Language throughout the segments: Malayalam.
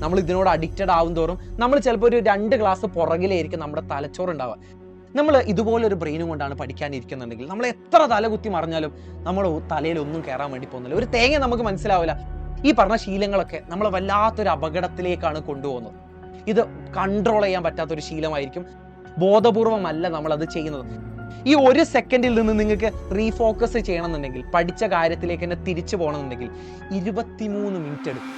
നമ്മൾ ഇതിനോട് അഡിക്റ്റഡ് ആവും തോറും നമ്മൾ ചിലപ്പോൾ ഒരു 2 ക്ലാസ് പുറകിലായിരിക്കും നമ്മുടെ തലച്ചോറ് ഉണ്ടാവുക. നമ്മൾ ഇതുപോലൊരു ബ്രെയിനും കൊണ്ടാണ് പഠിക്കാനിരിക്കുന്നുണ്ടെങ്കിൽ നമ്മൾ എത്ര തലകുത്തി മറിഞ്ഞാലും നമ്മൾ തലയിൽ ഒന്നും കയറാൻ വേണ്ടി പോകുന്നില്ല. ഒരു തേങ്ങ നമുക്ക് മനസ്സിലാവില്ല. ഈ പറഞ്ഞ ശീലങ്ങളൊക്കെ നമ്മൾ വല്ലാത്തൊരു അപകടത്തിലേക്കാണ് കൊണ്ടുപോകുന്നത്. ഇത് കൺട്രോൾ ചെയ്യാൻ പറ്റാത്തൊരു ശീലമായിരിക്കും. ബോധപൂർവമല്ല നമ്മളത് ചെയ്യുന്നത്. ഈ 1 സെക്കൻഡിൽ നിന്ന് നിങ്ങൾക്ക് റീഫോക്കസ് ചെയ്യണമെന്നുണ്ടെങ്കിൽ, പഠിച്ച കാര്യത്തിലേക്ക് തന്നെ തിരിച്ചു പോകണമെന്നുണ്ടെങ്കിൽ 23 മിനിറ്റ് എടുക്കും.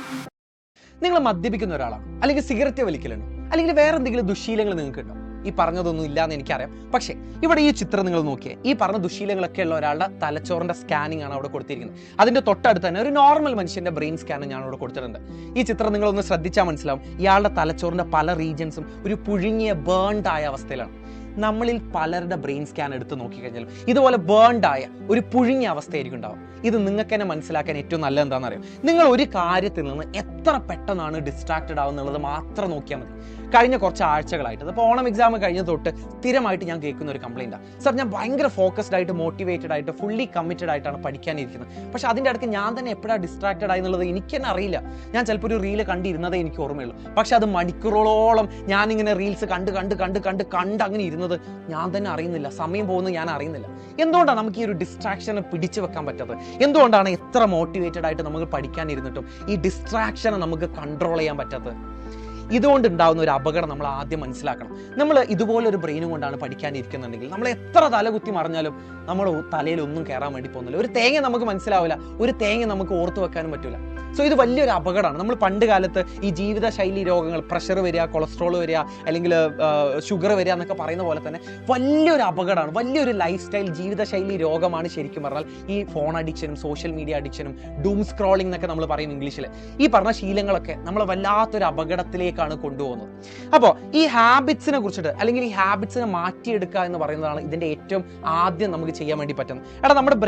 നിങ്ങൾ മദ്യപിക്കുന്ന ഒരാളാണ്, അല്ലെങ്കിൽ സിഗരറ്റ് വലിക്കലാണ്, അല്ലെങ്കിൽ വേറെ എന്തെങ്കിലും ദുശീലങ്ങൾ നിങ്ങൾക്ക് ഉണ്ടോ? ഈ പറഞ്ഞതൊന്നും ഇല്ലാന്ന് എനിക്കറിയാം. പക്ഷേ ഇവിടെ ഈ ചിത്രം നിങ്ങൾ നോക്കിയേ, ഈ പറഞ്ഞ ദുശീലങ്ങളൊക്കെ ഉള്ള ഒരാളുടെ തലച്ചോറിന്റെ സ്കാനിങ് ആണ് അവിടെ കൊടുത്തിരിക്കുന്നത്. അതിന്റെ തൊട്ടടുത്ത് തന്നെ ഒരു നോർമൽ മനുഷ്യന്റെ ബ്രെയിൻ സ്കാനും ഞാൻ അവിടെ കൊടുത്തിട്ടുണ്ട്. ഈ ചിത്രം നിങ്ങളൊന്ന് ശ്രദ്ധിച്ചാൽ മനസ്സിലാവും, ഇയാളുടെ തലച്ചോറിന്റെ പല റീജൻസും ഒരു പുഴുങ്ങിയ ബേൺഡ് ആയ അവസ്ഥയിലാണ്. നമ്മളിൽ പലരുടെ ബ്രെയിൻ സ്കാൻ എടുത്ത് നോക്കിക്കഴിഞ്ഞാലും ഇതുപോലെ ബേൺഡ് ആയ ഒരു പുഴുങ്ങിയ അവസ്ഥയായിരിക്കും ഉണ്ടാവും. ഇത് നിങ്ങൾക്ക് തന്നെ മനസ്സിലാക്കാൻ ഏറ്റവും നല്ലത് എന്താണെന്ന് അറിയാം, നിങ്ങൾ ഒരു കാര്യത്തിൽ നിന്ന് എത്ര പെട്ടെന്നാണ് ഡിസ്ട്രാക്റ്റഡ് ആവുന്നുള്ളത് മാത്രം നോക്കിയാൽ മതി. കഴിഞ്ഞ കുറച്ച് ആഴ്ചകളായിട്ട്, അപ്പോൾ ഓണം എക്സാം കഴിഞ്ഞ തൊട്ട് സ്ഥിരമായിട്ട് ഞാൻ കേൾക്കുന്ന ഒരു കംപ്ലൈൻറ്റാണ്, സാർ ഞാൻ ഭയങ്കര ഫോക്കസ്ഡ് ആയിട്ട്, മോട്ടിവേറ്റഡ് ആയിട്ട്, ഫുള്ളി കമ്മിറ്റഡ് ആയിട്ടാണ് പഠിക്കാനിരിക്കുന്നത്, പക്ഷെ അതിൻ്റെ ഇടയ്ക്ക് ഞാൻ തന്നെ എപ്പോഴാണ് ഡിസ്ട്രാക്റ്റഡ് ആയി എന്നുള്ളത് എനിക്ക് തന്നെ അറിയില്ല. ഞാൻ ചിലപ്പോൾ ഒരു റീല് കണ്ടിരുന്നതേ എനിക്ക് ഓർമ്മയുള്ളൂ, പക്ഷെ അത് മണിക്കൂറുകളോളം ഞാനിങ്ങനെ റീൽസ് കണ്ട് അങ്ങനെ ഇരുന്നത് ഞാൻ തന്നെ അറിയുന്നില്ല. സമയം പോകുന്നത് ഞാൻ അറിയുന്നില്ല. എന്തുകൊണ്ടാണ് നമുക്ക് ഈ ഒരു ഡിസ്ട്രാക്ഷനെ പിടിച്ചു വെക്കാൻ പറ്റാത്തത്? എന്തുകൊണ്ടാണ് എത്ര മോട്ടിവേറ്റഡ് ആയിട്ട് നമുക്ക് പഠിക്കാനിരുന്നിട്ടും ഈ ഡിസ്ട്രാക്ഷനെ നമുക്ക് കൺട്രോൾ ചെയ്യാൻ പറ്റാത്തത്? ഇതുകൊണ്ടുണ്ടാവുന്ന ഒരു അപകടം നമ്മൾ ആദ്യം മനസ്സിലാക്കണം. നമ്മൾ ഇതുപോലൊരു ബ്രെയിനും കൊണ്ടാണ് പഠിക്കാനിരിക്കുന്നുണ്ടെങ്കിൽ നമ്മൾ എത്ര തലകുത്തി മറിഞ്ഞാലും നമ്മൾ തലയിൽ ഒന്നും കയറാൻ വേണ്ടി പോകുന്നില്ല. ഒരു തേങ്ങ നമുക്ക് മനസ്സിലാവില്ല, ഒരു തേങ്ങ നമുക്ക് ഓർത്തു വെക്കാനും പറ്റില്ല. സോ ഇത് വലിയൊരു അപകടമാണ്. നമ്മൾ പണ്ട് കാലത്ത് ഈ ജീവിതശൈലി രോഗങ്ങൾ, പ്രഷർ വരിക, കൊളസ്ട്രോൾ വരിക, അല്ലെങ്കിൽ ഷുഗർ വരിക എന്നൊക്കെ പറയുന്ന പോലെ തന്നെ വലിയൊരു അപകടമാണ്, വലിയൊരു ലൈഫ് സ്റ്റൈൽ ജീവിതശൈലി രോഗമാണ് ശരിക്കും പറഞ്ഞാൽ ഈ ഫോൺ അഡിക്ഷനും സോഷ്യൽ മീഡിയ അഡിക്ഷനും ഡൂം സ്ക്രോളിംഗ് എന്നൊക്കെ നമ്മൾ പറയും ഇംഗ്ലീഷിൽ. ഈ പറഞ്ഞ ശീലങ്ങളൊക്കെ നമ്മൾ വല്ലാത്തൊരു അപകടത്തിലേക്കാണ് കൊണ്ടുപോകുന്നത്. അപ്പോൾ ഈ ഹാബിറ്റ്സിനെ കുറിച്ചിട്ട്, അല്ലെങ്കിൽ ഈ ഹാബിറ്റ്സിനെ മാറ്റിയെടുക്കുക എന്ന് പറയുന്നതാണ് ഇതിൻ്റെ ഏറ്റവും ആദ്യം നമുക്ക് ചെയ്യാൻ വേണ്ടി പറ്റുന്നത്. നമ്മുടെ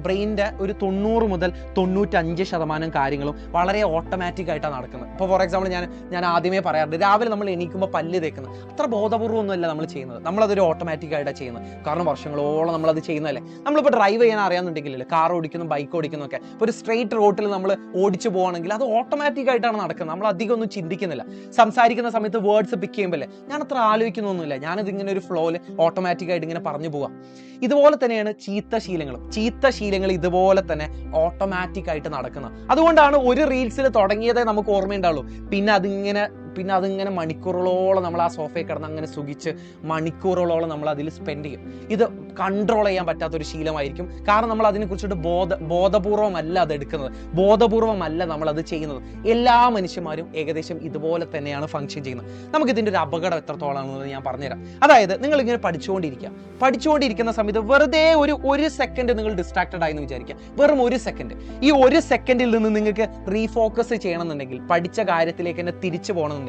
ബ്രെയിൻ്റെ ഒരു 90 മുതൽ 95% കാര്യങ്ങൾ വളരെ ഓട്ടോമാറ്റിക് ആയിട്ടാണ് നടക്കുന്നത്. ഇപ്പോൾ ഫോർ എക്സാമ്പിൾ ഞാൻ ആദ്യമേ പറയാറുണ്ട്, രാവിലെ നമ്മൾ എണീക്കുമ്പോൾ പല്ല് തേക്കുന്നത് അത്ര ബോധപൂർവ്വമൊന്നുമല്ല നമ്മൾ ചെയ്യുന്നത്, നമ്മളതൊരു ഓട്ടോമാറ്റിക് ആയിട്ടാണ് ചെയ്യുന്നത്. കാരണം വർഷങ്ങളോളം നമ്മളത് ചെയ്യുന്നതല്ലേ. നമ്മളിപ്പോൾ ഡ്രൈവ് ചെയ്യാൻ അറിയാമെന്നുണ്ടെങ്കിൽ, കാർ ഓടിക്കുന്നു, ബൈക്ക് ഓടിക്കുന്നു ഒക്കെ, ഇപ്പോൾ ഒരു സ്ട്രെയിറ്റ് റോട്ടിൽ നമ്മൾ ഓടിച്ചു പോകുകയാണെങ്കിൽ അത് ഓട്ടോമാറ്റിക് ആയിട്ടാണ് നടക്കുന്നത്. നമ്മൾ അധികം ഒന്നും ചിന്തിക്കുന്നില്ല. സംസാരിക്കുന്ന സമയത്ത് വേർഡ്സ് പിക്ക് ചെയ്യുമ്പോൾ ഞാൻ അത്ര ആലോചിക്കുന്നൊന്നുമില്ല, ഞാനത് ഇങ്ങനെ ഒരു ഫ്ലോയിൽ ഓട്ടോമാറ്റിക് ആയിട്ട് ഇങ്ങനെ പറഞ്ഞു പോവാം. ഇതുപോലെ തന്നെയാണ് ചീത്ത ശീലങ്ങൾ ഇതുപോലെ തന്നെ ഓട്ടോമാറ്റിക് ആയിട്ട് നടക്കുന്നത്. അതുകൊണ്ടാണ് ഒരു റീൽസിൽ തുടങ്ങിയതേ നമുക്ക് ഓർമ്മയുണ്ടാവുള്ളൂ, പിന്നെ അതിങ്ങനെ മണിക്കൂറുകളോളം നമ്മൾ ആ സോഫയിൽ കിടന്ന് അങ്ങനെ സുഖിച്ച് മണിക്കൂറുകളോളം നമ്മൾ അതിൽ സ്പെൻഡ് ചെയ്യും. ഇത് കൺട്രോൾ ചെയ്യാൻ പറ്റാത്തൊരു ശീലമായിരിക്കും. കാരണം നമ്മൾ അതിനെക്കുറിച്ചിട്ട് ബോധപൂർവമല്ല അത് എടുക്കുന്നത്, ബോധപൂർവമല്ല നമ്മൾ അത് ചെയ്യുന്നത്. എല്ലാ മനുഷ്യന്മാരും ഏകദേശം ഇതുപോലെ തന്നെയാണ് ഫങ്ഷൻ ചെയ്യുന്നത്. നമുക്കിതിൻ്റെ ഒരു അപകടം എത്രത്തോളാണെന്ന് ഞാൻ പറഞ്ഞുതരാം. അതായത് നിങ്ങൾ ഇങ്ങനെ പഠിച്ചുകൊണ്ടിരിക്കുന്ന സമയത്ത് വെറുതെ ഒരു സെക്കൻഡ് നിങ്ങൾ ഡിസ്ട്രാക്റ്റഡ് ആയി എന്ന് വിചാരിക്കുക. വെറും 1 സെക്കൻഡ്. ഈ 1 സെക്കൻഡിൽ നിന്ന് നിങ്ങൾക്ക് റീഫോക്കസ് ചെയ്യണമെന്നുണ്ടെങ്കിൽ, പഠിച്ച കാര്യത്തിലേക്ക് തന്നെ തിരിച്ചു പോകണമെന്നുണ്ടെങ്കിൽ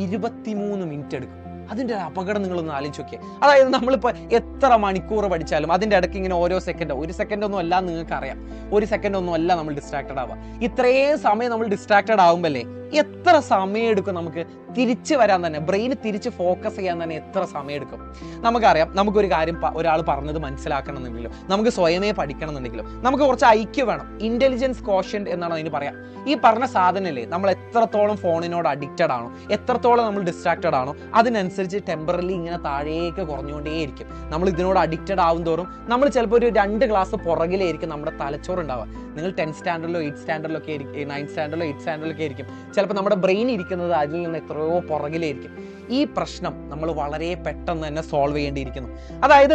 23 മിനിറ്റ് എടുക്കും. അതിൻ്റെ ഒരു അപകടം നിങ്ങളൊന്ന് ആലോചിച്ച് നോക്കിയേ. അതായത് നമ്മളിപ്പോൾ എത്ര മണിക്കൂർ പഠിച്ചാലും അതിൻ്റെ ഇടയ്ക്ക് ഇങ്ങനെ ഓരോ സെക്കൻഡോ, 1 സെക്കൻഡ് ഒന്നും അല്ല, നിങ്ങൾക്ക് അറിയാം 1 സെക്കൻഡ് ഒന്നും അല്ല നമ്മൾ ഡിസ്ട്രാക്റ്റഡ് ആവുക. ഇത്രയും സമയം നമ്മൾ ഡിസ്ട്രാക്റ്റഡ് ആകുമ്പോഴല്ലേ എത്ര സമയം എടുക്കും നമുക്ക് തിരിച്ചു വരാൻ തന്നെ, ബ്രെയിന് തിരിച്ച് ഫോക്കസ് ചെയ്യാൻ തന്നെ എത്ര സമയം എടുക്കും? നമുക്കറിയാം, നമുക്കൊരു കാര്യം ഒരാൾ പറഞ്ഞത് മനസ്സിലാക്കണം എന്നുണ്ടെങ്കിലും, നമുക്ക് സ്വയമേ പഠിക്കണം എന്നുണ്ടെങ്കിലും നമുക്ക് കുറച്ച് ഐക്യം വേണം. ഇന്റലിജൻസ് കോഷ്യന്റ് എന്നാണ് അതിന് പറയാം. ഈ പറഞ്ഞ സാധനമല്ലേ, നമ്മൾ എത്രത്തോളം ഫോണിനോട് അഡിക്റ്റഡ് ആണോ, എത്രത്തോളം നമ്മൾ ഡിസ്ട്രാക്റ്റഡ് ആണോ, അതിനനുസരിച്ച് ടെമ്പറലി ഇങ്ങനെ താഴേക്ക് കുറഞ്ഞുകൊണ്ടേയിരിക്കും. നമ്മൾ ഇതിനോട് അഡിക്റ്റഡ് ആവും തോറും നമ്മൾ ചിലപ്പോൾ ഒരു 2 ക്ലാസ് പുറകിലായിരിക്കും നമ്മുടെ തലച്ചോറ് ഉണ്ടാവുക. നിങ്ങൾ 10th സ്റ്റാൻഡേർഡിലോ 8th സ്റ്റാൻഡേർഡിലൊക്കെ ആയിരിക്കും, 9th സ്റ്റാൻഡേർഡിലോ 8th സ്റ്റാൻഡേർഡിലൊക്കെ ആയിരിക്കും ചിലപ്പോൾ നമ്മുടെ ബ്രെയിൻ ഇരിക്കുന്നത് അതിൽ നിന്ന് എത്രയോ പുറകിലായിരിക്കും. ഈ പ്രശ്നം നമ്മൾ വളരെ പെട്ടെന്ന് തന്നെ സോൾവ് ചെയ്യേണ്ടിയിരിക്കുന്നു. അതായത്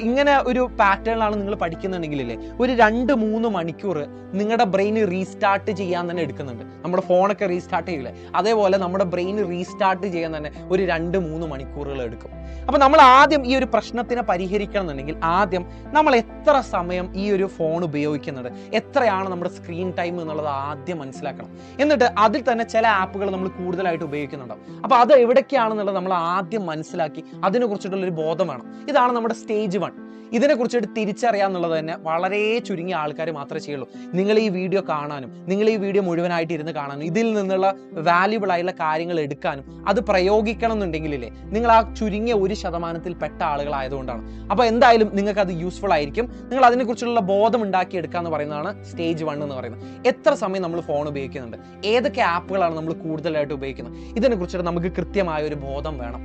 ഇങ്ങനെ ഒരു പാറ്റേണിലാണ് നിങ്ങൾ പഠിക്കുന്നുണ്ടെങ്കിലേ ഒരു 2-3 മണിക്കൂർ നിങ്ങളുടെ ബ്രെയിൻ റീസ്റ്റാർട്ട് ചെയ്യാൻ തന്നെ എടുക്കുന്നുണ്ട്. നമ്മുടെ ഫോണൊക്കെ റീസ്റ്റാർട്ട് ചെയ്യില്ലേ, അതേപോലെ നമ്മുടെ ബ്രെയിൻ റീസ്റ്റാർട്ട് ചെയ്യാൻ തന്നെ ഒരു 2-3 മണിക്കൂറുകൾ എടുക്കും. അപ്പോൾ നമ്മൾ ആദ്യം ഈ ഒരു പ്രശ്നത്തിനെ പരിഹരിക്കണം എന്നുണ്ടെങ്കിൽ ആദ്യം നമ്മൾ എത്ര സമയം ഈ ഒരു ഫോൺ ഉപയോഗിക്കുന്നുണ്ട്, എത്രയാണ് നമ്മുടെ സ്ക്രീൻ ടൈം എന്നുള്ളത് ആദ്യം മനസ്സിലാക്കണം. എന്നിട്ട് അതിൽ തന്നെ ചില ആപ്പുകൾ നമ്മൾ കൂടുതലായിട്ട് ഉപയോഗിക്കുന്നുണ്ടാവും. അപ്പോൾ അത് എവിടേക്കാണെന്നുള്ളത് നമ്മൾ ആദ്യം മനസ്സിലാക്കി അതിനെക്കുറിച്ചിട്ടുള്ളൊരു ബോധം വേണം. ഇതാണ് നമ്മുടെ സ്റ്റേജ് 1. ഇതിനെക്കുറിച്ചിട്ട് തിരിച്ചറിയാന്നുള്ളത് തന്നെ വളരെ ചുരുങ്ങിയ ആൾക്കാർ മാത്രമേ ചെയ്യുള്ളൂ. നിങ്ങൾ ഈ വീഡിയോ കാണാനും, നിങ്ങൾ ഈ വീഡിയോ മുഴുവനായിട്ട് ഇരുന്ന് കാണാനും, ഇതിൽ നിന്നുള്ള വാല്യുബിൾ ആയിട്ടുള്ള കാര്യങ്ങൾ എടുക്കാനും അത് പ്രയോഗിക്കണം എന്നുണ്ടെങ്കിലേ നിങ്ങൾ ആ ചുരുങ്ങിയ 1% പെട്ട ആളുകളായതുകൊണ്ടാണ്. അപ്പോൾ എന്തായാലും നിങ്ങൾക്ക് അത് യൂസ്ഫുൾ ആയിരിക്കും. നിങ്ങൾ അതിനെക്കുറിച്ചുള്ള ബോധം ഉണ്ടാക്കിയെടുക്കുക എന്ന് പറയുന്നതാണ് സ്റ്റേജ് 1 എന്ന് പറയുന്നത്. എത്ര സമയം നമ്മൾ ഫോൺ ഉപയോഗിക്കുന്നുണ്ട്, ഏതൊക്കെ ആപ്പുകളാണ് നമ്മൾ കൂടുതലായിട്ട് ഉപയോഗിക്കുന്നത്, ഇതിനെക്കുറിച്ചിട്ട് നമുക്ക് കൃത്യമായ ഒരു ബോധം വേണം.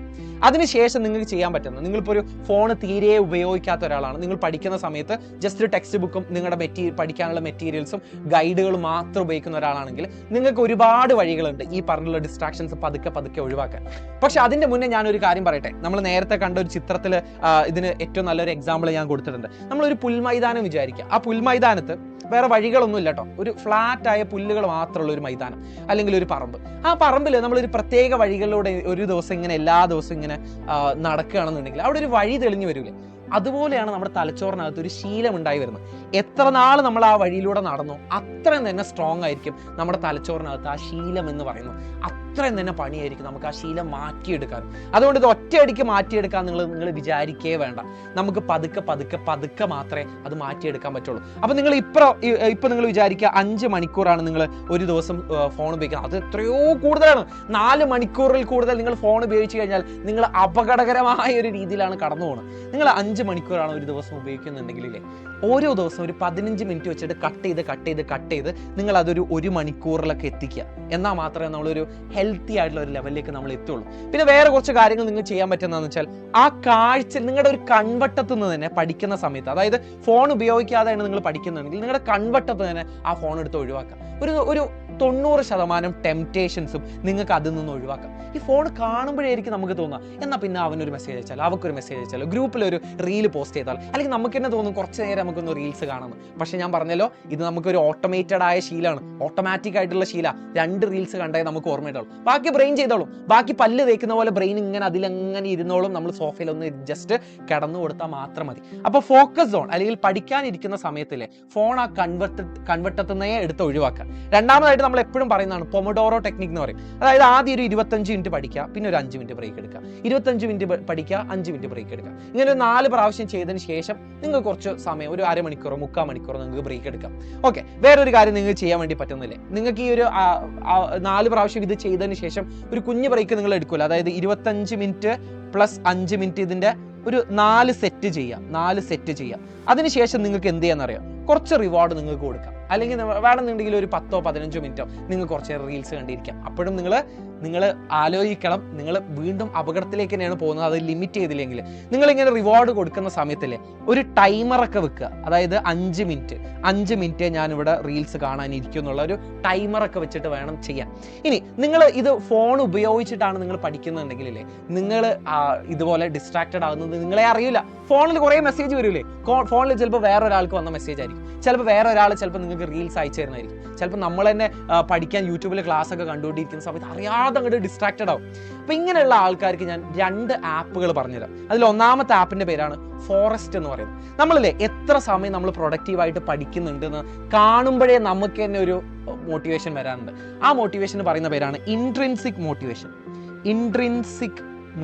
അതിനുശേഷം നിങ്ങൾക്ക് ചെയ്യാൻ പറ്റുന്നത്, നിങ്ങളിപ്പോൾ ഒരു ഫോൺ തീരെ ഉപയോഗിക്കാത്ത ഒരാളാണ്, നിങ്ങൾ പഠിക്കുന്ന സമയത്ത് ജസ്റ്റ് ടെക്സ്റ്റ് ബുക്കും നിങ്ങളുടെ പഠിക്കാനുള്ള മെറ്റീരിയൽസും ഗൈഡുകളും മാത്രം ഉപയോഗിക്കുന്ന ഒരാളാണെങ്കിൽ നിങ്ങൾക്ക് ഒരുപാട് വഴികളുണ്ട് ഈ പറഞ്ഞുള്ള ഡിസ്ട്രാക്ഷൻസ് പതുക്കെ പതുക്കെ ഒഴിവാക്കാൻ. പക്ഷെ അതിന്റെ മുന്നേ ഞാനൊരു കാര്യം പറയട്ടെ. നമ്മൾ നേരത്തെ കണ്ട ഒരു ചിത്രത്തിൽ ഇതിന് ഏറ്റവും നല്ലൊരു എക്സാമ്പിൾ ഞാൻ കൊടുത്തിട്ടുണ്ട്. നമ്മളൊരു പുൽമൈതാനം വിചാരിക്കുക. ആ പുൽമൈതാനത്ത് വേറെ വഴികളൊന്നും ഇല്ല കേട്ടോ, ഒരു ഫ്ലാറ്റ് ആയ പുല്ലുകൾ മാത്രമുള്ള ഒരു മൈതാനം അല്ലെങ്കിൽ ഒരു പറമ്പ്. ആ പറമ്പിൽ നമ്മളൊരു പ്രത്യേക വഴികളിലൂടെ ഒരു ദിവസം ഇങ്ങനെ എല്ലാ ദിവസവും ഇങ്ങനെ നടക്കുകയാണെന്നുണ്ടെങ്കിൽ അവിടെ ഒരു വഴി തെളിഞ്ഞു വരില്ലേ. അതുപോലെയാണ് നമ്മുടെ തലച്ചോറിനകത്ത് ഒരു ശീലം ഉണ്ടായി വരുന്നത്. എത്ര നാൾ നമ്മൾ ആ വഴിയിലൂടെ നടന്നു അത്രയും തന്നെ സ്ട്രോങ് ആയിരിക്കും നമ്മുടെ തലച്ചോറിനകത്ത് ആ ശീലം എന്ന് പറയുന്നത്. അത്രയും തന്നെ പണിയായിരിക്കും നമുക്ക് ആ ശീലം മാറ്റിയെടുക്കാൻ. അതുകൊണ്ട് ഇത് ഒറ്റയടിക്ക് മാറ്റിയെടുക്കാൻ നിങ്ങൾ വിചാരിക്കേ വേണ്ട. നമുക്ക് പതുക്കെ പതുക്കെ പതുക്കെ മാത്രമേ അത് മാറ്റിയെടുക്കാൻ പറ്റുള്ളൂ. അപ്പം നിങ്ങൾ ഇപ്പം നിങ്ങൾ വിചാരിക്കുക 5 മണിക്കൂറാണ് നിങ്ങൾ ഒരു ദിവസം ഫോൺ ഉപയോഗിക്കുന്നത്. അത് എത്രയോ കൂടുതലാണ്. 4 മണിക്കൂറിൽ കൂടുതൽ നിങ്ങൾ ഫോൺ ഉപയോഗിച്ച് കഴിഞ്ഞാൽ നിങ്ങൾ അപകടകരമായ ഒരു രീതിയിലാണ് കടന്നു പോകുന്നത്. നിങ്ങൾ 5 മണിക്കൂറാണ് ഒരു ദിവസം ഉപയോഗിക്കുന്നുണ്ടെങ്കിലേ, ഓരോ ദിവസം ഒരു 15 മിനിറ്റ് വെച്ചിട്ട് കട്ട് ചെയ്ത് നിങ്ങൾ അതൊരു 1 മണിക്കൂറിലൊക്കെ എത്തിക്കുക. എന്നാൽ മാത്രമേ നമ്മളൊരു ഹെൽത്തി ആയിട്ടുള്ള ഒരു ലെവലിലേക്ക് നമ്മൾ എത്തുള്ളൂ. പിന്നെ വേറെ കുറച്ച് കാര്യങ്ങൾ നിങ്ങൾ ചെയ്യാൻ പറ്റുന്നതെന്ന് വെച്ചാൽ, ആ കാഴ്ച നിങ്ങളുടെ ഒരു കൺവട്ടത്തു നിന്ന് തന്നെ പഠിക്കുന്ന സമയത്ത്, അതായത് ഫോൺ ഉപയോഗിക്കാതെയാണ് നിങ്ങൾ പഠിക്കുന്നുണ്ടെങ്കിൽ നിങ്ങളുടെ കൺവട്ടത്ത് തന്നെ ആ ഫോൺ എടുത്ത് ഒഴിവാക്കാം. ഒരു 90% ടെംപ്റ്റേഷൻസും നിങ്ങൾക്ക് അതിൽ നിന്ന് ഒഴിവാക്കാം. ഈ ഫോൺ കാണുമ്പോഴായിരിക്കും നമുക്ക് തോന്നുക, എന്നാൽ പിന്നെ അവനൊരു മെസ്സേജ് അയച്ചാൽ, അവൾക്കൊരു മെസ്സേജ് അയച്ചാലോ, ഗ്രൂപ്പിലൊരു റീല് പോസ്റ്റ് ചെയ്താൽ, അല്ലെങ്കിൽ നമുക്ക് തന്നെ തോന്നും കുറച്ച് നേരം നമുക്കൊന്ന് റീൽസ് കാണുന്നു. പക്ഷെ ഞാൻ പറഞ്ഞല്ലോ, ഇത് നമുക്കൊരു ഓട്ടോമേറ്റഡ് ആയ ശീലമാണ്, ഓട്ടോമാറ്റിക് ആയിട്ടുള്ള ശീല. 2 റീൽസ് കണ്ടേ നമുക്ക് ഓർമ്മയുണ്ടാവും, ബാക്കി ബ്രെയിൻ ചെയ്തോളും. ബാക്കി പല്ല് തേക്കുന്ന പോലെ ബ്രെയിൻ ഇങ്ങനെ അതിലെങ്ങനെ ഇരുന്നോളും. നമ്മൾ സോഫയിൽ ഒന്ന് ജസ്റ്റ് കിടന്നു കൊടുത്താൽ മാത്രം മതി. അപ്പോൾ ഫോക്കസ് സോൺ അല്ലെങ്കിൽ പഠിക്കാനിരിക്കുന്ന സമയത്തിലെ ഫോൺ ആ കൺവട്ടത്തുനിന്നേ എടുത്ത് ഒഴിവാക്കുക. രണ്ടാമതായിട്ട് നമ്മൾ എപ്പോഴും പറയുന്നതാണ് പൊമഡോറോ ടെക്നിക് എന്ന് പറയും. അതായത് ആദ്യം ഒരു 25 മിനിറ്റ് പഠിക്കുക, പിന്നെ ഒരു 5 മിനിറ്റ് ബ്രേക്ക് എടുക്കുക, 25 മിനിറ്റ് പഠിക്കുക, 5 മിനിറ്റ് ബ്രേക്ക് എടുക്കുക. ഇങ്ങനെ 4 പ്രാവശ്യം ചെയ്തതിന് ശേഷം നിങ്ങൾക്ക് കുറച്ച് സമയം, ഒരു അരമണിക്കൂറോ 3/4 മണിക്കൂറോ നിങ്ങൾക്ക് ബ്രേക്ക് എടുക്കാം. ഓക്കെ, വേറൊരു കാര്യം നിങ്ങൾക്ക് ചെയ്യാൻ വേണ്ടി പറ്റുന്നില്ലേ, നിങ്ങൾക്ക് ഈ ഒരു 4 പ്രാവശ്യം ഇത് ചെയ്തതിന് ശേഷം ഒരു കുഞ്ഞു ബ്രേക്ക് നിങ്ങൾ എടുക്കില്ല. അതായത് 25 മിനിറ്റ് പ്ലസ് 5 മിനിറ്റ് ഇതിന്റെ ഒരു 4 സെറ്റ് ചെയ്യുക. അതിനുശേഷം നിങ്ങൾക്ക് എന്ത് ചെയ്യാന്നറിയാം, കുറച്ച് റിവാർഡ് നിങ്ങൾക്ക് കൊടുക്കാം. അല്ലെങ്കിൽ വേണമെന്നുണ്ടെങ്കിൽ ഒരു 10-15 മിനിറ്റോ നിങ്ങൾ കുറച്ച് റീൽസ് കണ്ടിരിക്കാം. അപ്പോഴും നിങ്ങൾ ആലോചിക്കണം, നിങ്ങൾ വീണ്ടും അപകടത്തിലേക്ക് തന്നെയാണ് പോകുന്നത്. അത് ലിമിറ്റ് ചെയ്തില്ലെങ്കിൽ നിങ്ങളിങ്ങനെ റിവാർഡ് കൊടുക്കുന്ന സമയത്തില്ലേ, ഒരു ടൈമറൊക്കെ വെക്കുക. അതായത് 5 മിനിറ്റ് ഞാനിവിടെ റീൽസ് കാണാനിരിക്കും എന്നുള്ള ഒരു ടൈമറൊക്കെ വെച്ചിട്ട് വേണം ചെയ്യാൻ. ഇനി നിങ്ങൾ ഇത് ഫോൺ ഉപയോഗിച്ചിട്ടാണ് നിങ്ങൾ പഠിക്കുന്നുണ്ടെങ്കിലേ, നിങ്ങൾ ഇതുപോലെ ഡിസ്ട്രാക്റ്റഡ് ആകുന്നത് നിങ്ങളെ അറിയില്ല. ഫോണിൽ കുറേ മെസ്സേജ് വരില്ലേ, ഫോണിൽ ചിലപ്പോൾ വേറൊരാൾക്ക് വന്ന മെസ്സേജ് ആയിരിക്കും, ചിലപ്പോൾ വേറെ ഒരാൾ ചിലപ്പോൾ നിങ്ങൾക്ക് റീൽസ് അയച്ചു തരുന്നതായിരിക്കും, ചിലപ്പോൾ നമ്മൾ തന്നെ പഠിക്കാൻ യൂട്യൂബിൽ ക്ലാസ് ഒക്കെ കണ്ടുകൊണ്ടിരിക്കുന്ന സമയത്ത് അറിയാതെ അങ്ങോട്ട് ഡിസ്ട്രാക്റ്റഡ് ആവും. അപ്പോൾ ഇങ്ങനെയുള്ള ആൾക്കാർക്ക് ഞാൻ 2 ആപ്പുകൾ പറഞ്ഞുതരാം. അതിൽ ഒന്നാമത്തെ ആപ്പിന്റെ പേരാണ് ഫോറസ്റ്റ് എന്ന് പറയുന്നത്. നമ്മളില്ലേ എത്ര സമയം നമ്മൾ പ്രൊഡക്റ്റീവായിട്ട് പഠിക്കുന്നുണ്ടെന്ന് കാണുമ്പോഴേ നമുക്ക് തന്നെ ഒരു മോട്ടിവേഷൻ വരാറുണ്ട്. ആ മോട്ടിവേഷൻ പറയുന്ന പേരാണ് ഇൻട്രിൻസിക്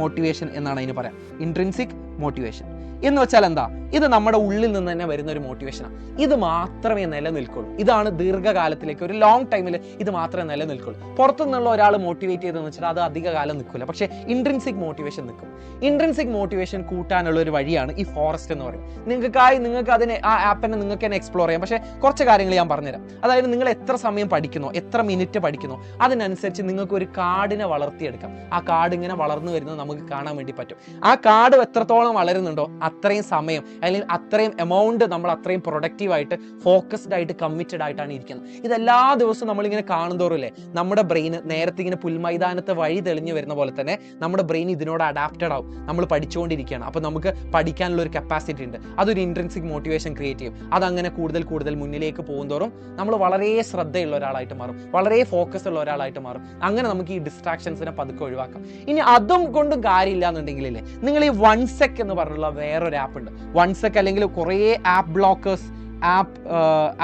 മോട്ടിവേഷൻ എന്നാണ് അതിന് പറയാം. ഇൻട്രിൻസിക് മോട്ടിവേഷൻ എന്ന് വെച്ചാൽ എന്താ, ഇത് നമ്മുടെ ഉള്ളിൽ നിന്ന് തന്നെ വരുന്ന ഒരു മോട്ടിവേഷനാണ്. ഇത് മാത്രമേ നിലനിൽക്കുള്ളൂ. ഇതാണ് ദീർഘകാലത്തിലേക്ക്, ഒരു ലോങ് ടൈമിൽ ഇത് മാത്രമേ നിലനിൽക്കുള്ളൂ. പുറത്തുനിന്നുള്ള ഒരാൾ മോട്ടിവേറ്റ് ചെയ്തെന്ന് വെച്ചാൽ അത് അധിക കാലം നിൽക്കില്ല. പക്ഷേ ഇൻട്രിൻസിക് മോട്ടിവേഷൻ നിൽക്കും. ഇൻട്രിൻസിക് മോട്ടിവേഷൻ കൂട്ടാനുള്ള ഒരു വഴിയാണ് ഈ ഫോറസ്റ്റ് എന്ന് പറയുന്നത്. നിങ്ങൾക്ക് അതിനെ, ആ ആപ്പിനെ നിങ്ങൾക്ക് തന്നെ എക്സ്പ്ലോർ ചെയ്യാം. പക്ഷേ കുറച്ച് കാര്യങ്ങൾ ഞാൻ പറഞ്ഞുതരാം. അതായത് നിങ്ങൾ എത്ര സമയം പഠിക്കുന്നോ, എത്ര മിനിറ്റ് പഠിക്കുന്നോ, അതിനനുസരിച്ച് നിങ്ങൾക്ക് ഒരു കാർഡിനെ വളർത്തിയെടുക്കാം. ആ കാർഡ് ഇങ്ങനെ വളർന്നു വരുന്നത് നമുക്ക് കാണാൻ വേണ്ടി പറ്റും. ആ കാർഡ് എത്രത്തോളം വളരുന്നുണ്ടോ അത്രയും സമയം അല്ലെങ്കിൽ അത്രയും എമൗണ്ട് നമ്മൾ അത്രയും പ്രൊഡക്റ്റീവായിട്ട്, ഫോക്കസ്ഡ് ആയിട്ട്, കമ്മിറ്റഡ് ആയിട്ടാണ് ഇരിക്കുന്നത്. ഇതെല്ലാ ദിവസവും നമ്മളിങ്ങനെ കാണുന്തോറും നമ്മുടെ ബ്രെയിൻ നേരത്തെ ഇങ്ങനെ പുൽമൈതാനത്തെ വഴി തെളിഞ്ഞു വരുന്ന പോലെ തന്നെ നമ്മുടെ ബ്രെയിൻ ഇതിനോട് അഡാപ്റ്റഡ് ആവും. നമ്മൾ പഠിച്ചുകൊണ്ടിരിക്കുകയാണ്, അപ്പോൾ നമുക്ക് പഠിക്കാനുള്ള ഒരു കപ്പാസിറ്റി ഉണ്ട്. അതൊരു ഇൻട്രിൻസിക് മോട്ടിവേഷൻ ക്രിയേറ്റ് ചെയ്യും. അതങ്ങനെ കൂടുതൽ മുന്നിലേക്ക് പോകുന്തോറും നമ്മൾ വളരെ ശ്രദ്ധയുള്ള ഒരാളായിട്ട് മാറും, വളരെ ഫോക്കസ് ഉള്ള ഒരാളായിട്ട് മാറും. അങ്ങനെ നമുക്ക് ഈ ഡിസ്ട്രാക്ഷൻസിനെ പതുക്കെ ഒഴിവാക്കാം. ഇനി അതും കൊണ്ടും കാര്യമില്ല എന്നുണ്ടെങ്കിലേ, നിങ്ങൾ ഈ 1sec എന്ന് പറഞ്ഞുള്ള വേറൊരു ആപ്പ് ഉണ്ട്. 1sec അല്ലെങ്കിൽ കുറേ app blockers,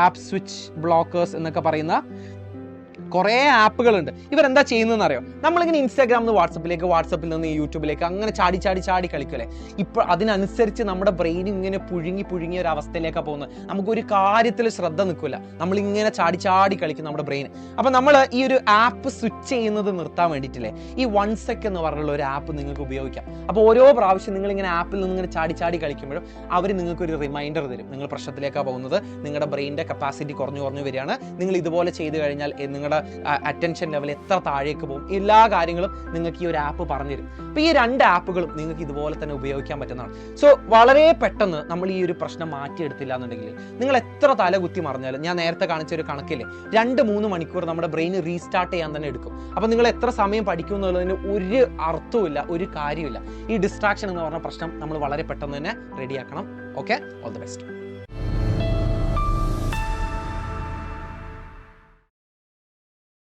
app switch blockers എന്നൊക്കെ പറയുന്ന കുറേ ആപ്പുകളുണ്ട്. ഇവരെന്താ ചെയ്യുന്നതെന്ന് അറിയോ? നമ്മളിങ്ങനെ ഇൻസ്റ്റാഗ്രാമിൽ നിന്ന് വാട്സപ്പിലേക്ക്, വാട്സപ്പിൽ നിന്ന് യൂട്യൂബിലേക്ക് അങ്ങനെ ചാടി കളിക്കല്ലേ. ഇപ്പോൾ അതിനനുസരിച്ച് നമ്മുടെ ബ്രെയിൻ ഇങ്ങനെ പുഴുങ്ങിയ ഒരു അവസ്ഥയിലേക്കാണ് പോകുന്നത്. നമുക്കൊരു കാര്യത്തിൽ ശ്രദ്ധ നിൽക്കില്ല, നമ്മളിങ്ങനെ ചാടി കളിക്കും നമ്മുടെ ബ്രെയിൻ. അപ്പം നമ്മൾ ഈ ഒരു ആപ്പ് സ്വിച്ച് ചെയ്യുന്നത് നിർത്താൻ വേണ്ടിയിട്ടില്ലേ, ഈ OneSec എന്ന് പറഞ്ഞുള്ള ഒരു ആപ്പ് നിങ്ങൾക്ക് ഉപയോഗിക്കാം. അപ്പോൾ ഓരോ പ്രാവശ്യം നിങ്ങളിങ്ങനെ ആപ്പിൽ നിന്ന് ഇങ്ങനെ ചാടി കളിക്കുമ്പോഴും അവർ നിങ്ങൾക്കൊരു റിമൈൻഡർ തരും, നിങ്ങൾ പ്രശ്നത്തിലേക്കാണ് പോകുന്നത്, നിങ്ങളുടെ ബ്രെയിനിൻ്റെ കപ്പാസിറ്റി കുറഞ്ഞു വരികയാണ്, നിങ്ങൾ ഇതുപോലെ ചെയ്തു കഴിഞ്ഞാൽ നിങ്ങളുടെ അറ്റൻഷൻ ലെവൽ എത്ര താഴേക്ക് പോകും, എല്ലാ കാര്യങ്ങളും നിങ്ങൾക്ക് ഈ ഒരു ആപ്പ് പറഞ്ഞു തരും. അപ്പോൾ ഈ 2 ആപ്പുകളും നിങ്ങൾക്ക് ഇതുപോലെ തന്നെ ഉപയോഗിക്കാൻ പറ്റുന്നതാണ്. സോ വളരെ പെട്ടെന്ന് നമ്മൾ ഈ ഒരു പ്രശ്നം മാറ്റിയെടുത്തില്ല എന്നുണ്ടെങ്കിൽ നിങ്ങൾ എത്ര തലകുത്തി മറിഞ്ഞാലും, ഞാൻ നേരത്തെ കാണിച്ച ഒരു കണക്കില്ലേ, 2-3 മണിക്കൂർ നമ്മുടെ ബ്രെയിൻ റീസ്റ്റാർട്ട് ചെയ്യാൻ തന്നെ എടുക്കും. അപ്പോൾ നിങ്ങൾ എത്ര സമയം പഠിക്കും എന്നുള്ളതിന് ഒരു അർത്ഥവുമില്ല, ഒരു കാര്യമില്ല. ഈ ഡിസ്ട്രാക്ഷൻ എന്ന് പറഞ്ഞ പ്രശ്നം നമ്മൾ വളരെ പെട്ടെന്ന് തന്നെ റെഡിയാക്കണം. Okay, all the best.